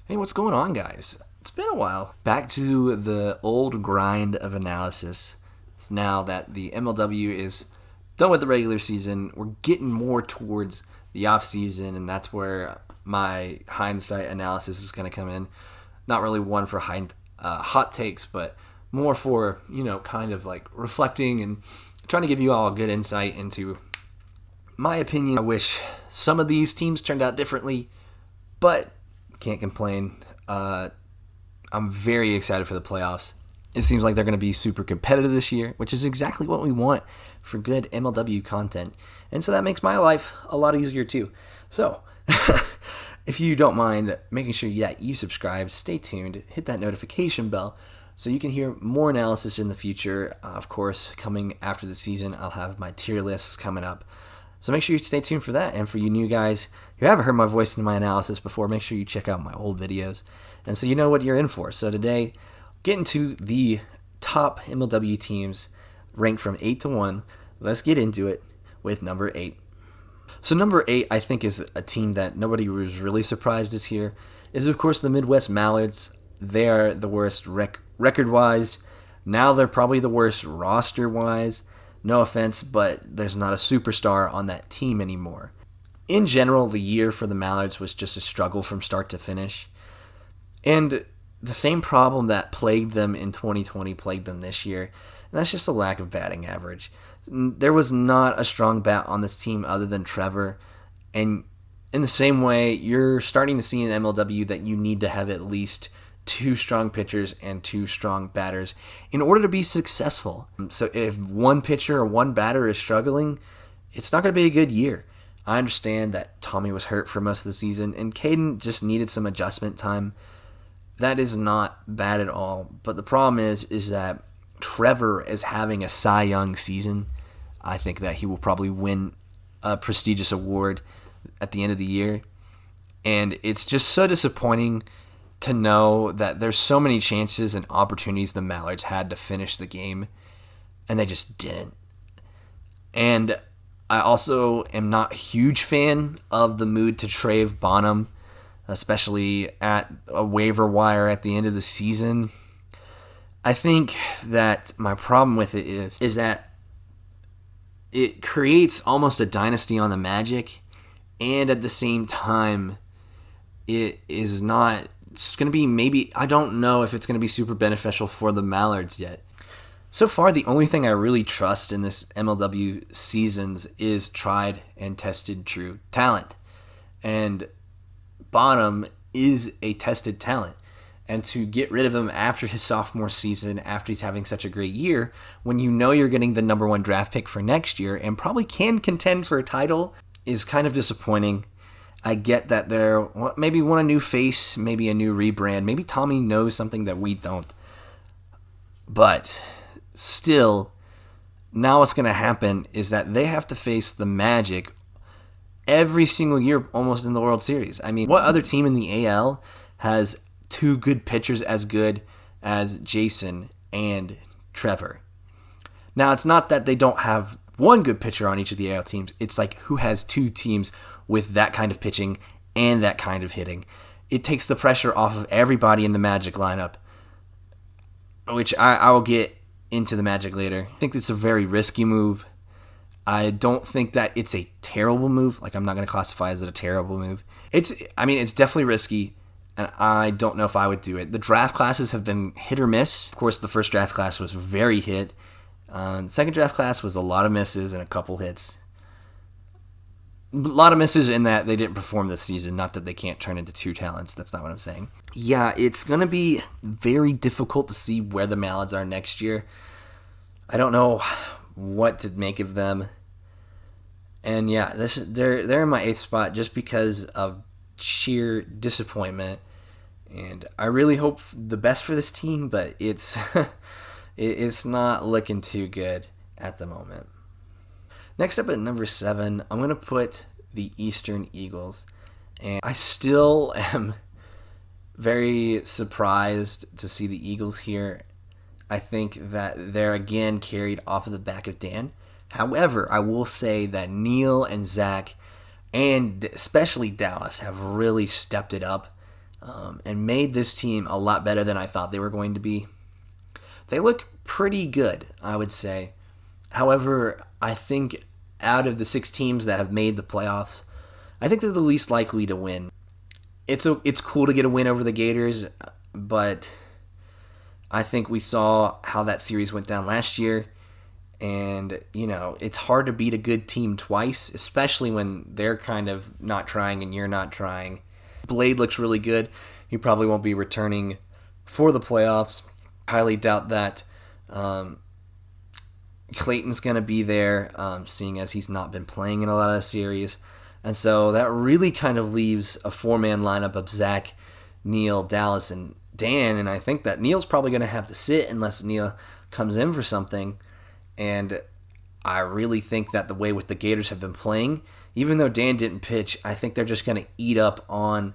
Hey, what's going on, guys? It's been a while. Back to the old grind of analysis. It's now that the MLW is done with the regular season. We're getting more towards the off season, and that's where my hindsight analysis is going to come in. Not really one for hot takes, but more for, kind of like reflecting and trying to give you all a good insight into my opinion. I wish some of these teams turned out differently, but can't complain. I'm very excited for the playoffs. It seems like they're going to be super competitive this year, which is exactly what we want for good MLW content. And so that makes my life a lot easier too. So, if you don't mind making sure you subscribe, stay tuned, hit that notification bell so you can hear more analysis in the future. Of course, coming after the season, I'll have my tier lists coming up. So make sure you stay tuned for that. And for you new guys who haven't heard my voice in my analysis before, make sure you check out my old videos. And so you know what you're in for. So today, getting to the top MLW teams ranked from 8 to 1. Let's get into it with number 8. So number 8, I think, is a team that nobody was really surprised is here. Is, of course, the Midwest Mallards. They are the worst record-wise. Now they're probably the worst roster-wise. No offense, but there's not a superstar on that team anymore. In general, the year for the Mallards was just a struggle from start to finish. And the same problem that plagued them in 2020 plagued them this year, and that's just a lack of batting average. There was not a strong bat on this team other than Trevor, and in the same way, you're starting to see in MLW that you need to have at least 2 strong pitchers and 2 strong batters in order to be successful. So if one pitcher or one batter is struggling, it's not going to be a good year. I understand that Tommy was hurt for most of the season, and Caden just needed some adjustment time. That is not bad at all. But the problem is that Trevor is having a Cy Young season. I think that he will probably win a prestigious award at the end of the year. And it's just so disappointing to know that there's so many chances and opportunities the Mallards had to finish the game, and they just didn't. And I also am not a huge fan of the move to Trave Bonham, especially at a waiver wire at the end of the season. I think that my problem with it is that it creates almost a dynasty on the Magic, and at the same time, it is not. It's going to be maybe, I don't know if it's going to be super beneficial for the Mallards yet. So far, the only thing I really trust in this MLW seasons is tried and tested true talent. And Bonham is a tested talent. And to get rid of him after his sophomore season, after he's having such a great year, when you know you're getting the number 1 draft pick for next year and probably can contend for a title, is kind of disappointing. I get that they're maybe want a new face, maybe a new rebrand. Maybe Tommy knows something that we don't. But still, now what's going to happen is that they have to face the Magic every single year almost in the World Series. I mean, what other team in the AL has 2 good pitchers as good as Jason and Trevor? Now, it's not that they don't have one good pitcher on each of the AL teams. It's like who has 2 teams with that kind of pitching and that kind of hitting. It takes the pressure off of everybody in the Magic lineup, which I will get into the Magic later. I think it's a very risky move. I don't think that it's a terrible move. Like, I'm not going to classify it as a terrible move. It's definitely risky, and I don't know if I would do it. The draft classes have been hit or miss. Of course, the first draft class was very hit. Second draft class was a lot of misses and a couple hits. A lot of misses in that they didn't perform this season. Not that they can't turn into true talents. That's not what I'm saying. Yeah, it's going to be very difficult to see where the Mallards are next year. I don't know what to make of them. And yeah, they're in my 8th spot just because of sheer disappointment. And I really hope the best for this team, but it's it's not looking too good at the moment. Next up at number 7, I'm going to put the Eastern Eagles. And I still am very surprised to see the Eagles here. I think that they're again carried off of the back of Dan. However, I will say that Neil and Zach, and especially Dallas, have really stepped it up. and made this team a lot better than I thought they were going to be. They look pretty good, I would say. However, I think out of the 6 teams that have made the playoffs, I think they're the least likely to win. It's cool to get a win over the Gators, but I think we saw how that series went down last year. And, it's hard to beat a good team twice, especially when they're kind of not trying and you're not trying. Blade looks really good. He probably won't be returning for the playoffs. Highly doubt that Clayton's going to be there, seeing as he's not been playing in a lot of series. And so that really kind of leaves a 4-man lineup of Zach, Neil, Dallas, and Dan. And I think that Neil's probably going to have to sit unless Neil comes in for something. And I really think that the way with the Gators have been playing, even though Dan didn't pitch, I think they're just going to eat up on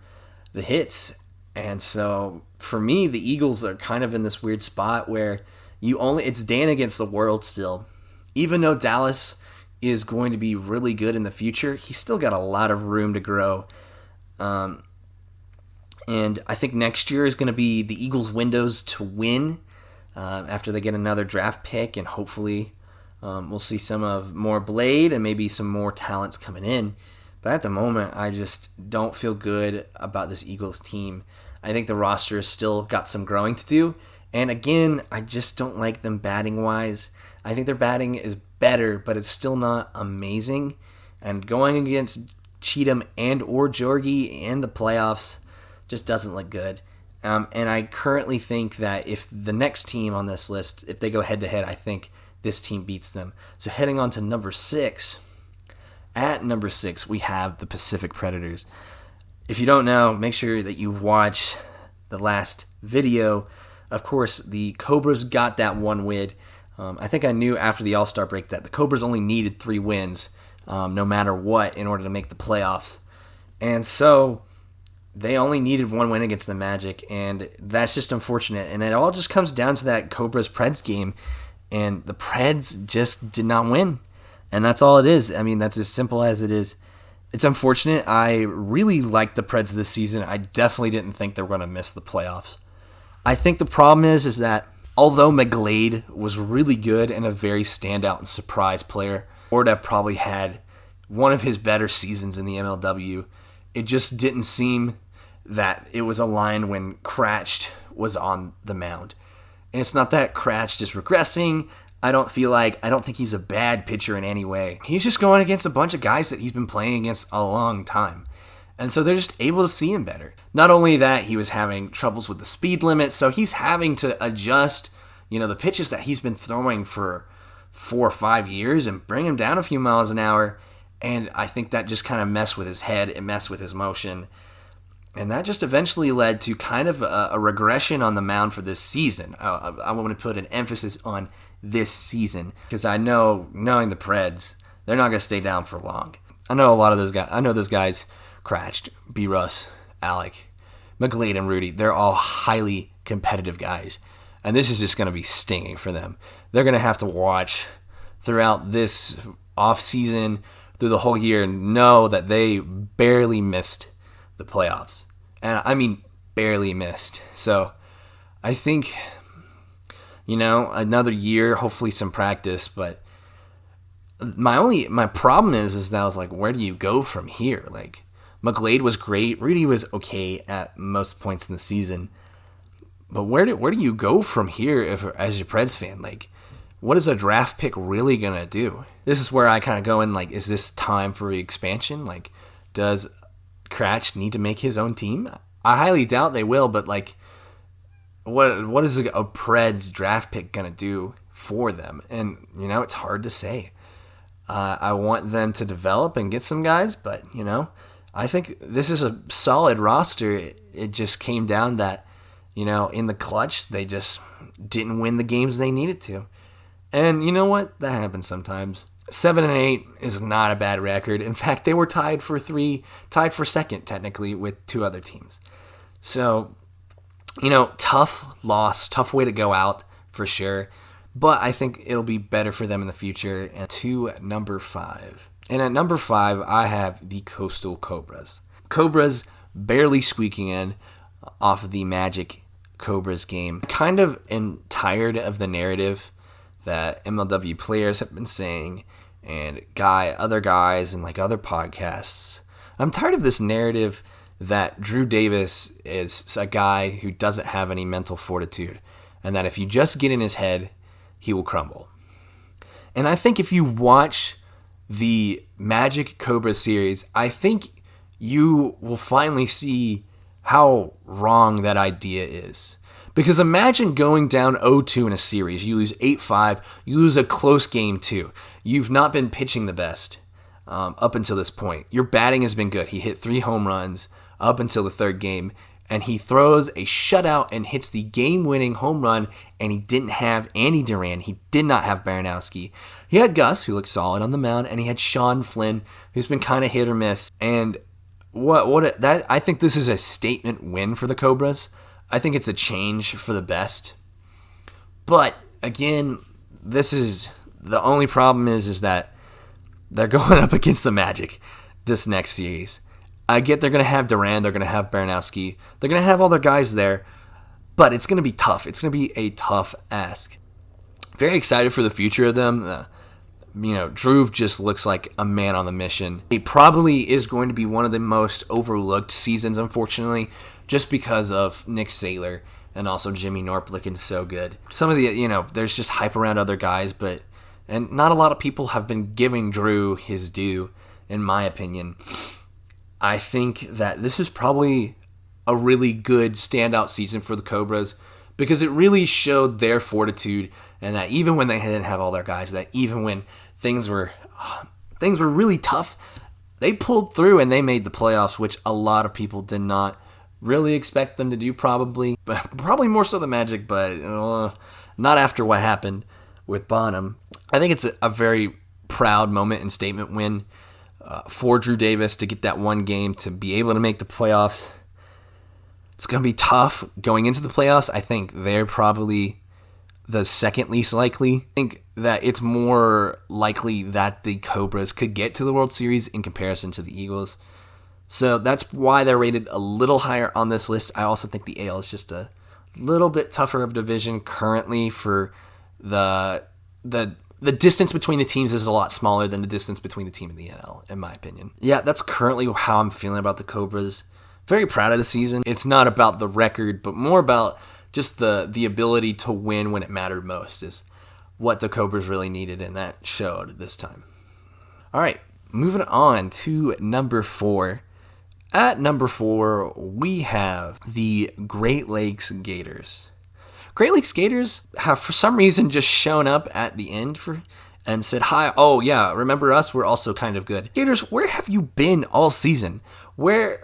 the hits. And so for me, the Eagles are kind of in this weird spot where it's Dan against the world still. Even though Dallas is going to be really good in the future, he's still got a lot of room to grow. And I think next year is going to be the Eagles' windows to win after they get another draft pick, and hopefully we'll see some of more Blade and maybe some more talents coming in. But at the moment, I just don't feel good about this Eagles team. I think the roster has still got some growing to do. And again, I just don't like them batting-wise. I think their batting is better, but it's still not amazing. And going against Cheatham and or Jorgie in the playoffs just doesn't look good. And I currently think that if the next team on this list, if they go head-to-head, I think this team beats them. So heading on to number 6. At number 6, we have the Pacific Predators. If you don't know, make sure that you watch the last video. Of course, the Cobras got that one win. I think I knew after the All-Star break that the Cobras only needed 3 wins, no matter what, in order to make the playoffs. And so they only needed 1 win against the Magic, and that's just unfortunate. And it all just comes down to that Cobras-Preds game, and the Preds just did not win. And that's all it is. I mean, that's as simple as it is. It's unfortunate. I really liked the Preds this season. I definitely didn't think they were going to miss the playoffs. I think the problem is that although McGlade was really good and a very standout and surprise player, Orda probably had one of his better seasons in the MLW, it just didn't seem that it was aligned when Cratch was on the mound. And it's not that Cratch is regressing. I don't think he's a bad pitcher in any way. He's just going against a bunch of guys that he's been playing against a long time. And so they're just able to see him better. Not only that, he was having troubles with the speed limit, so he's having to adjust, the pitches that he's been throwing for 4 or 5 years and bring him down a few miles an hour. And I think that just kind of messed with his head, it messed with his motion. And that just eventually led to kind of a regression on the mound for this season. I want to put an emphasis on this season, because I know, knowing the Preds, they're not going to stay down for long. I know a lot of those guys. I know those guys, Cratch, B. Russ, Alec, McGlade, and Rudy. They're all highly competitive guys, and this is just going to be stinging for them. They're going to have to watch throughout this off season, through the whole year, and know that they barely missed the playoffs. And I mean barely missed. So I think, another year, hopefully some practice, but my problem is that I was like, where do you go from here? Like, McGlade was great, Rudy was okay at most points in the season, but where do you go from here as your Preds fan? Like, what is a draft pick really gonna do? This is where I kind of go in, like, is this time for expansion? Like, does Cratch need to make his own team? I highly doubt they will, but like, what is a Preds draft pick gonna do for them? And it's hard to say. I want them to develop and get some guys, but I think this is a solid roster. It just came down that in the clutch they just didn't win the games they needed to, and you know what? That happens sometimes. 7-8 is not a bad record. In fact, they were tied for second technically with 2 other teams. So, tough loss, tough way to go out for sure. But I think it'll be better for them in the future. And to number 5. And at number 5, I have the Coastal Cobras. Cobras barely squeaking in. off of the Magic Cobras game. I kind of am tired of the narrative that MLW players have been saying and other guys and like other podcasts. I'm tired of this narrative that Drew Davis is a guy who doesn't have any mental fortitude and that if you just get in his head, he will crumble. And I think if you watch the Magic Cobra series, I think you will finally see how wrong that idea is. Because imagine going down 0-2 in a series. You lose 8-5. You lose a close game too. You've not been pitching the best up until this point. Your batting has been good. He hit 3 home runs up until the third game. And he throws a shutout and hits the game-winning home run. And he didn't have Andy Duran. He did not have Baranowski. He had Gus, who looked solid on the mound. And he had Sean Flynn, who's been kind of hit or miss. And I think this is a statement win for the Cobras. I think it's a change for the best. But again, this is the only problem is that they're going up against the Magic this next series. I get they're going to have Duran, they're going to have Baranowski, they're going to have all their guys there, but it's going to be tough. It's going to be a tough ask. Very excited for the future of them. Drew just looks like a man on the mission. It probably is going to be one of the most overlooked seasons, unfortunately, just because of Nick Saylor and also Jimmy Norp looking so good. Some of the, there's just hype around other guys, and not a lot of people have been giving Drew his due, in my opinion. I think that this is probably a really good standout season for the Cobras because it really showed their fortitude and that even when they didn't have all their guys, that even when things were really tough, they pulled through and they made the playoffs, which a lot of people did not really expect them to do probably more so the Magic, but not after what happened with Bonham. I think it's a very proud moment and statement win for Drew Davis to get that one game to be able to make the playoffs. It's going to be tough going into the playoffs. I think they're probably the second least likely. I think that it's more likely that the Cobras could get to the World Series in comparison to the Eagles. So that's why they're rated a little higher on this list. I also think the AL is just a little bit tougher of division currently for the distance between the teams is a lot smaller than the distance between the team and the NL, in my opinion. Yeah, that's currently how I'm feeling about the Cobras. Very proud of the season. It's not about the record, but more about just the ability to win when it mattered most is what the Cobras really needed, and that showed this time. All right, moving on to number 4. At number 4, we have the Great Lakes Gators. Great Lakes Gators have, for some reason, just shown up at the end and said, hi, oh yeah, remember us? We're also kind of good. Gators, where have you been all season? Why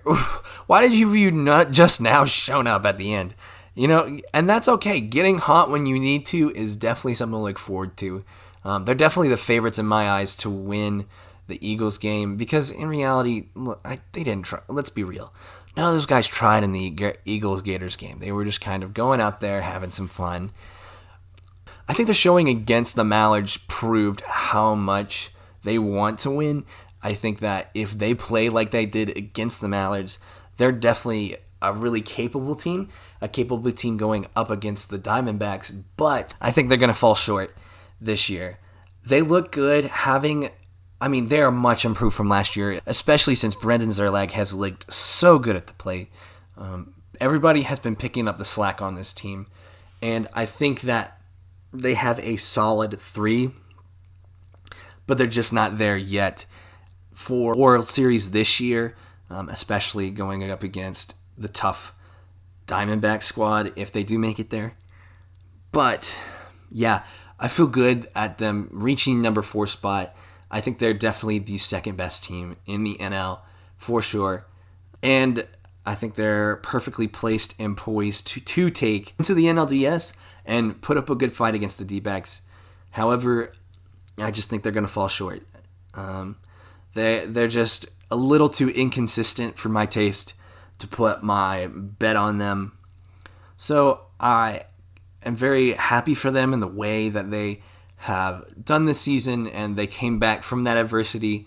did you not just now shown up at the end? And that's okay. Getting hot when you need to is definitely something to look forward to. They're definitely the favorites in my eyes to win the Eagles game because in reality, look, they didn't try. Let's be real. None of those guys tried in the Eagles-Gators game. They were just kind of going out there having some fun. I think the showing against the Mallards proved how much they want to win. I think that if they play like they did against the Mallards, they're definitely a really capable team, a capable team going up against the Diamondbacks, but I think they're going to fall short this year. They look good they are much improved from last year, especially since Brendan Zerlag has looked so good at the plate. Everybody has been picking up the slack on this team, and I think that they have a solid 3, but they're just not there yet for World Series this year, especially going up against the tough Diamondback squad if they do make it there. But, yeah, I feel good at them reaching number 4 spot. I think they're definitely the second best team in the NL for sure. And I think they're perfectly placed and poised to take into the NLDS and put up a good fight against the D-backs. However, I just think they're going to fall short. They're just a little too inconsistent for my taste to put my bet on them. So I am very happy for them in the way that they have done this season and they came back from that adversity.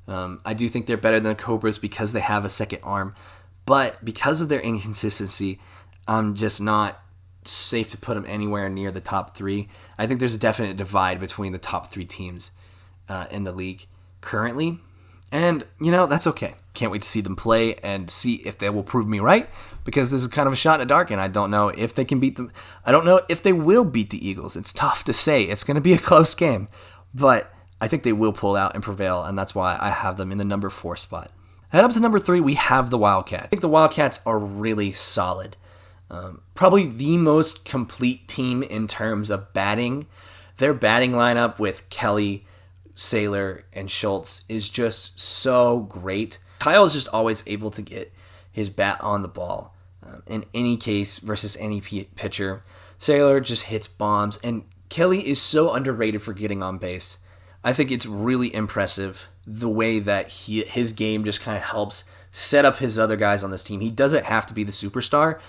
I do think they're better than the Cobras because they have a second arm, But because of their inconsistency, I'm just not safe to put them anywhere near the top 3. I think there's a definite divide between the top 3 teams in the league currently. And, that's okay. Can't wait to see them play and see if they will prove me right, because this is kind of a shot in the dark, and I don't know if they can beat them. I don't know if they will beat the Eagles. It's tough to say. It's going to be a close game. But I think they will pull out and prevail, and that's why I have them in the number 4 spot. Head up to number 3, we have the Wildcats. I think the Wildcats are really solid. Probably the most complete team in terms of batting. Their batting lineup with Kelly, Saylor, and Schultz is just so great. Kyle is just always able to get his bat on the ball in any case versus any pitcher. Saylor just hits bombs, and Kelly is so underrated for getting on base. I think it's really impressive the way that his game just kind of helps set up his other guys on this team. He doesn't have to be the superstar,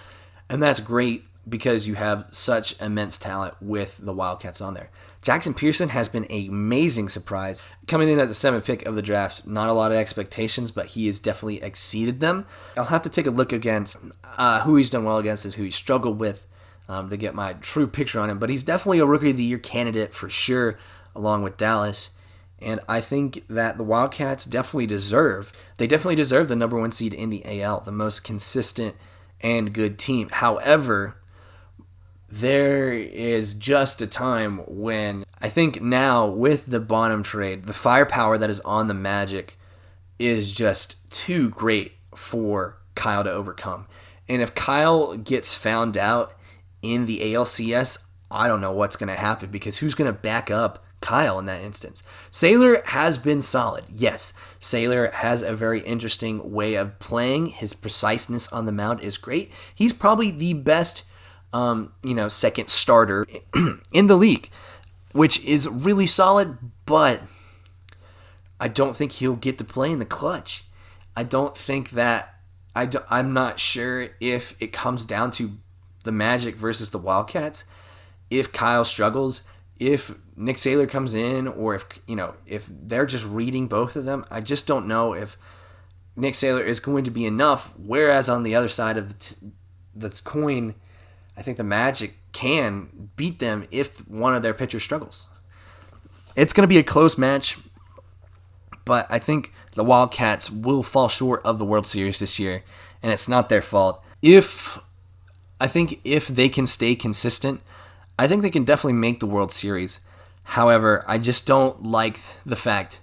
and that's great because you have such immense talent with the Wildcats on there. Jackson Pearson has been an amazing surprise. Coming in at the 7th pick of the draft, not a lot of expectations, but he has definitely exceeded them. I'll have to take a look against who he's done well against and who he struggled with to get my true picture on him. But he's definitely a Rookie of the Year candidate for sure, along with Dallas. And I think that the Wildcats definitely deserve the number 1 seed in the AL, the most consistent and good team. However, there is just a time when I think now with the Bonham trade, the firepower that is on the Magic is just too great for Kyle to overcome. And if Kyle gets found out in the ALCS, I don't know what's going to happen, because who's going to back up Kyle in that instance? Saylor has been solid. Yes, Saylor has a very interesting way of playing. His preciseness on the mound is great. He's probably the best second starter in the league, which is really solid, but I don't think he'll get to play in the clutch. I don't think that, I'm not sure if it comes down to the Magic versus the Wildcats. If Kyle struggles, if Nick Saylor comes in, or if they're just reading both of them, I just don't know if Nick Saylor is going to be enough. Whereas on the other side of this coin, I think the Magic can beat them if one of their pitchers struggles. It's going to be a close match, but I think the Wildcats will fall short of the World Series this year, and it's not their fault. I think if they can stay consistent, I think they can definitely make the World Series. However, I just don't like the fact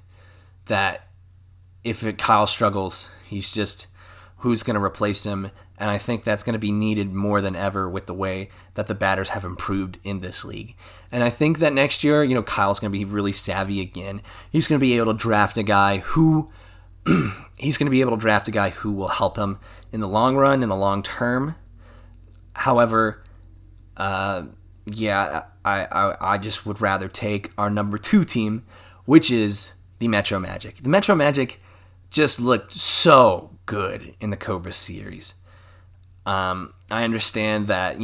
that if Kyle struggles, he's just who's going to replace him. And I think that's going to be needed more than ever with the way that the batters have improved in this league. And I think that next year, Kyle's going to be really savvy again. He's going to be able to draft a guy who will help him in the long run, in the long term. However, I just would rather take our number 2 team, which is the Metro Magic. The Metro Magic just looked so good in the Cobras series. I understand that,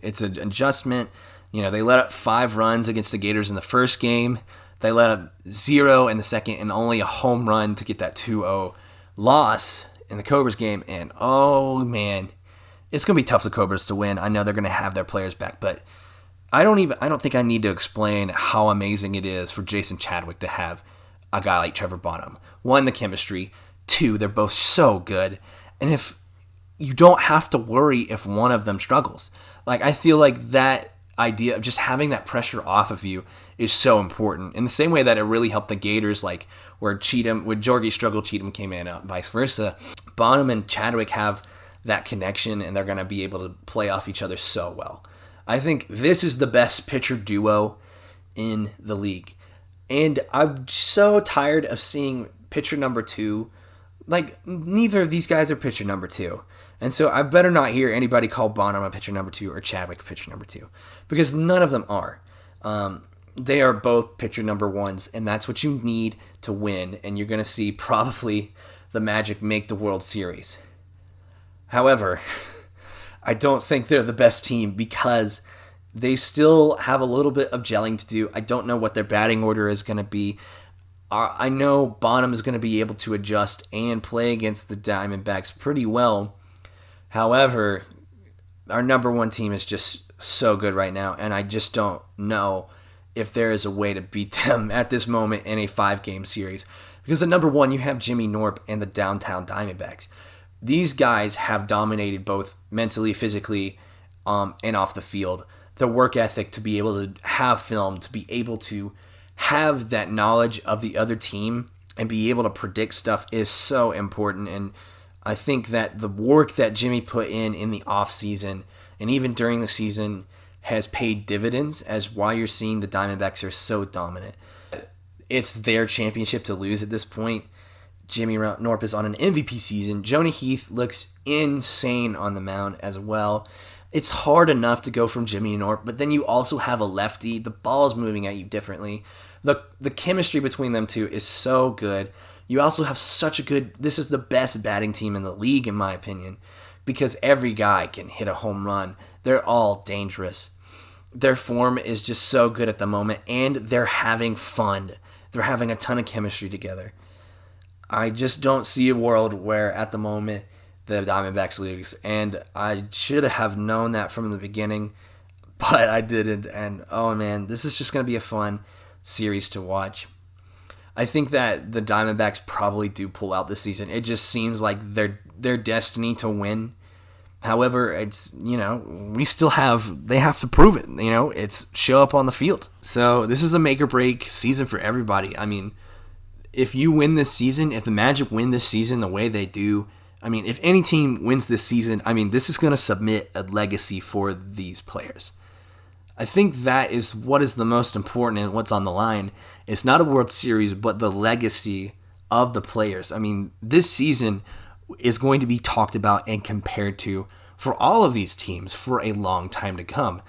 it's an adjustment. They let up 5 runs against the Gators in the first game. They let up 0 in the second, and only a home run to get that 2-0 loss in the Cobras game. And, oh, man, it's going to be tough for the Cobras to win. I know they're going to have their players back, but I don't think I need to explain how amazing it is for Jason Chadwick to have a guy like Trevor Bonham. 1, the chemistry. 2, they're both so good. And if you don't have to worry if one of them struggles. I feel like that idea of just having that pressure off of you is so important. In the same way that it really helped the Gators, where Jorgie struggled, Cheatham came in, vice versa. Bonham and Chadwick have that connection, and they're going to be able to play off each other so well. I think this is the best pitcher duo in the league. And I'm so tired of seeing pitcher number 2. Neither of these guys are pitcher number 2. And so I better not hear anybody call Bonham a pitcher number 2 or Chadwick pitcher number 2, because none of them are. They are both pitcher number 1s, and that's what you need to win. And you're going to see probably the Magic make the World Series. However, I don't think they're the best team because they still have a little bit of gelling to do. I don't know what their batting order is going to be. I know Bonham is going to be able to adjust and play against the Diamondbacks pretty well, However, our number one team is just so good right now, and I just don't know if there is a way to beat them at this moment in a 5-game series. Because at number one, you have Jimmy Norp and the downtown Diamondbacks. These guys have dominated both mentally, physically, and off the field. The work ethic to be able to have film, to be able to have that knowledge of the other team and be able to predict stuff is so important. And I think that the work that Jimmy put in the offseason and even during the season has paid dividends as why you're seeing the Diamondbacks are so dominant. It's their championship to lose at this point. Jimmy Norp is on an MVP season. Joni Heath looks insane on the mound as well. It's hard enough to go from Jimmy Norp, but then you also have a lefty. The ball's moving at you differently. The chemistry between them two is so good. You also have such a good, this is the best batting team in the league in my opinion, because every guy can hit a home run. They're all dangerous. Their form is just so good at the moment, and they're having fun. They're having a ton of chemistry together. I just don't see a world where at the moment the Diamondbacks lose, and I should have known that from the beginning, but I didn't, and oh man, this is just going to be a fun series to watch. I think that the Diamondbacks probably do pull out this season. It just seems like their destiny to win. However, it's, they have to prove it. It's show up on the field. So this is a make or break season for everybody. I mean, if you win this season, if the Magic win this season the way they do, if any team wins this season, this is going to submit a legacy for these players. I think that is what is the most important and what's on the line. It's not a World Series, but the legacy of the players. This season is going to be talked about and compared to for all of these teams for a long time to come.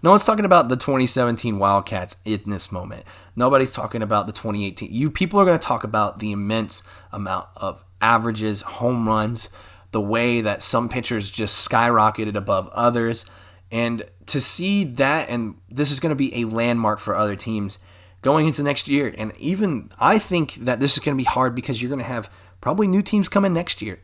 No one's talking about the 2017 Wildcats in this moment. Nobody's talking about the 2018. People are going to talk about the immense amount of averages, home runs, the way that some pitchers just skyrocketed above others. And to see that, and this is going to be a landmark for other teams going into next year. And even I think that this is going to be hard because you're going to have probably new teams coming next year.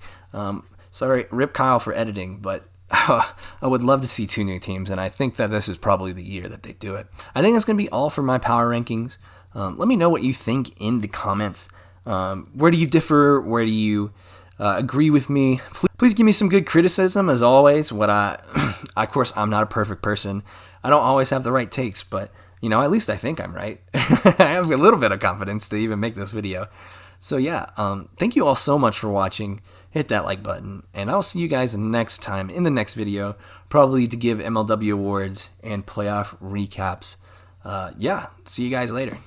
Sorry, rip Kyle for editing, but I would love to see 2 new teams, and I think that this is probably the year that they do it. I think that's going to be all for my power rankings. Let me know what you think in the comments. Where do you differ? Where do you agree with me? Please give me some good criticism, as always. Of course, I'm not a perfect person. I don't always have the right takes, but, at least I think I'm right. I have a little bit of confidence to even make this video. So yeah, thank you all so much for watching. Hit that like button, and I'll see you guys next time in the next video, probably to give MLW awards and playoff recaps. See you guys later.